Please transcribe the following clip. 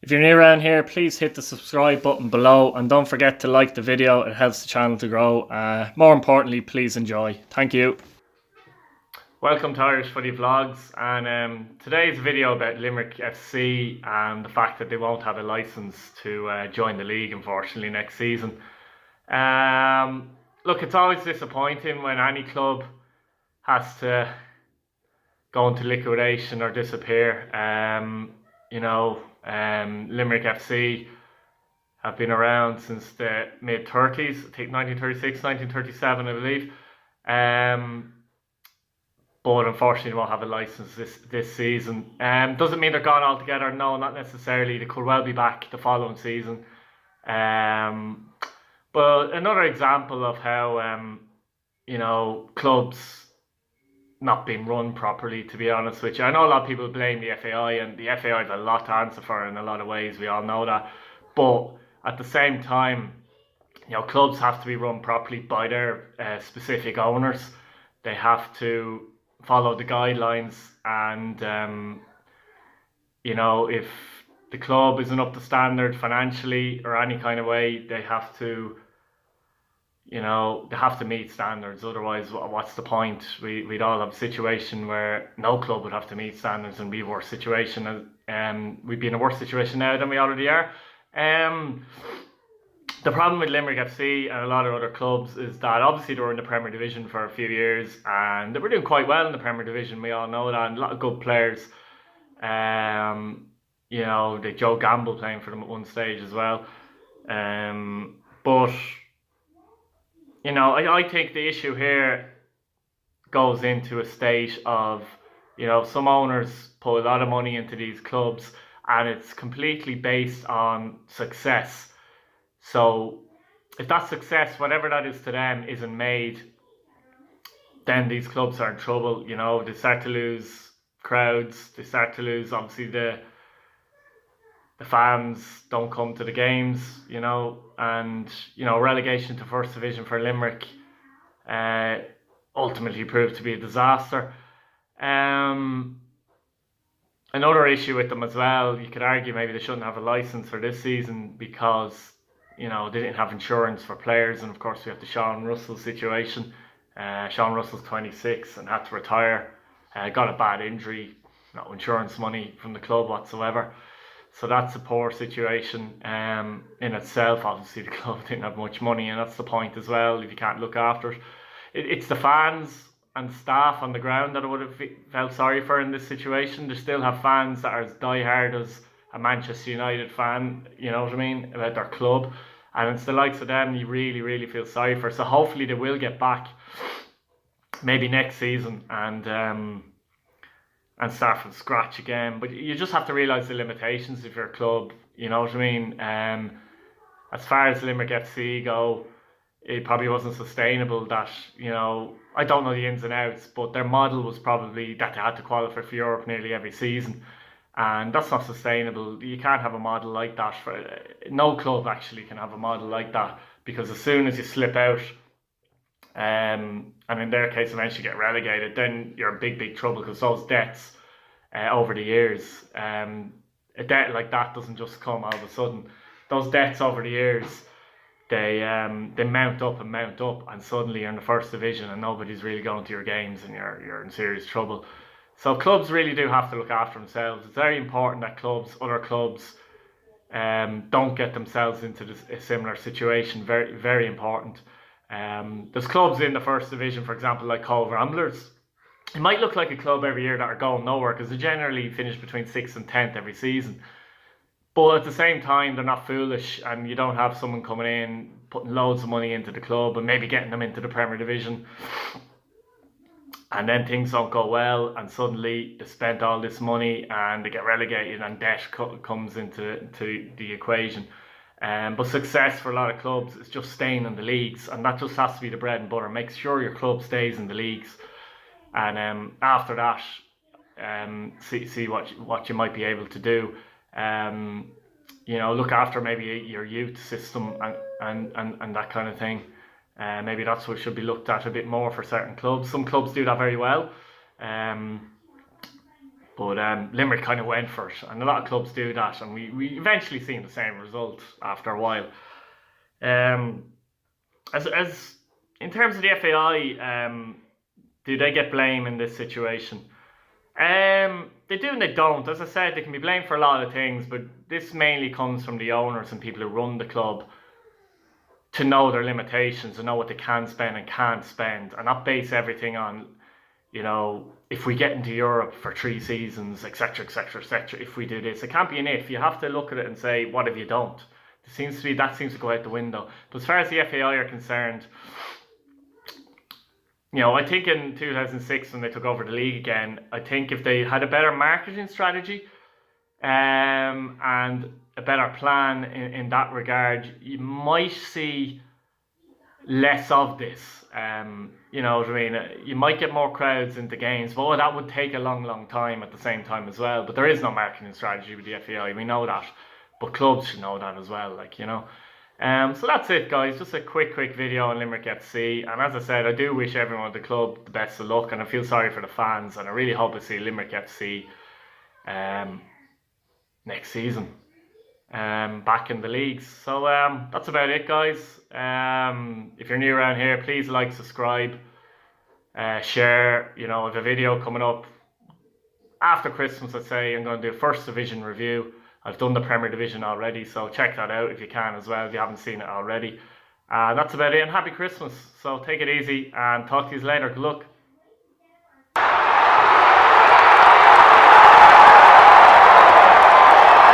If you're new around here, please hit the subscribe button below and don't forget to like the video. It helps the channel to grow. More importantly, please enjoy. Thank you. Welcome to Irish Footy Vlogs, and today's video about Limerick FC and the fact that they won't have a licence to join the league, unfortunately, next season. Look, it's always disappointing when any club has to go into liquidation or disappear. Limerick FC have been around since the mid-30s, I think 1936, 1937, I believe. But unfortunately they won't have a licence this season. Doesn't mean they're gone altogether, no, not necessarily. They could well be back the following season. But another example of how, clubs not being run properly, to be honest with you. I know a lot of people blame the FAI, and the FAI has a lot to answer for in a lot of ways, we all know that. But at the same time, clubs have to be run properly by their specific owners. They have to follow the guidelines, and if the club isn't up to standard financially or any kind of way, they have to meet standards. Otherwise, what's the point? We'd all have a situation where no club would have to meet standards, and we'd be in a worse situation now than we already are. The problem with Limerick FC and a lot of other clubs is that obviously they were in the Premier Division for a few years and they were doing quite well in the Premier Division. We all know that, and a lot of good players. Joe Gamble playing for them at one stage as well. But I think the issue here goes into a state of, some owners put a lot of money into these clubs and it's completely based on success. So if that success, whatever that is to them, isn't made, then these clubs are in trouble. They start to lose crowds, they start to lose, obviously, the fans don't come to the games, and relegation to First Division for Limerick ultimately proved to be a disaster. Another issue with them as well, you could argue maybe they shouldn't have a licence for this season because they didn't have insurance for players, and of course we have the Sean Russell situation. Sean Russell's 26 and had to retire, got a bad injury, no insurance money from the club whatsoever. So that's a poor situation in itself. Obviously the club didn't have much money, and that's the point as well, if you can't look after it. It's the fans and staff on the ground that I would have felt sorry for in this situation. They still have fans that are as diehard as a Manchester United fan, about their club. And it's the likes of them you really, really feel sorry for. So hopefully they will get back maybe next season and start from scratch again. But you just have to realise the limitations of your club, as far as Limerick FC go, it probably wasn't sustainable that, I don't know the ins and outs, but their model was probably that they had to qualify for Europe nearly every season. And that's not sustainable. You can't have a model like that. No club actually can have a model like that, because as soon as you slip out, and in their case eventually get relegated, then you're in big trouble, because those debts over the years, a debt like that doesn't just come all of a sudden. Those debts over the years, they mount up, and suddenly you're in the First Division and nobody's really going to your games, and you're in serious trouble. So clubs really do have to look after themselves. It's very important that other clubs, don't get themselves into a similar situation. Very, very important. There's clubs in the First Division, for example, like Cove Ramblers. It might look like a club every year that are going nowhere, because they generally finish between 6th and 10th every season. But at the same time, they're not foolish, and you don't have someone coming in, putting loads of money into the club and maybe getting them into the Premier Division, and then things don't go well, and suddenly they spent all this money and they get relegated, and debt comes into the equation. But success for a lot of clubs is just staying in the leagues, and that just has to be the bread and butter. Make sure your club stays in the leagues, and after that, see what you might be able to do. Look after maybe your youth system and that kind of thing. Maybe that's what should be looked at a bit more for certain clubs. Some clubs do that very well, But Limerick kind of went for it, and a lot of clubs do that, and we eventually seen the same result after a while. As in terms of the FAI, do they get blame in this situation? They do and they don't. As I said, they can be blamed for a lot of things, but this mainly comes from the owners and people who run the club to know their limitations and know what they can spend and can't spend, and not base everything on, if we get into Europe for 3 seasons, etc., etc., etc. If we do this, it can't be an if. You have to look at it and say, what if you don't? That seems to go out the window. But as far as the FAI are concerned, I think in 2006 when they took over the league again, I think if they had a better marketing strategy and a better plan in that regard, you might see less of this. You know what I mean? You might get more crowds into games, but that would take a long, long time at the same time as well. But there is no marketing strategy with the FAI, we know that. But clubs should know that as well, So that's it, guys. Just a quick video on Limerick FC. And as I said, I do wish everyone at the club the best of luck, and I feel sorry for the fans, and I really hope to see Limerick FC next season back in the leagues. So that's about it, guys. If you're new around here, please like, subscribe, share. I have a video coming up after Christmas. I'd say I'm going to do a First Division review. I've done the Premier Division already, so check that out if you can as well, if you haven't seen it already. That's about it, and happy Christmas. So take it easy, and talk to you later. Good luck.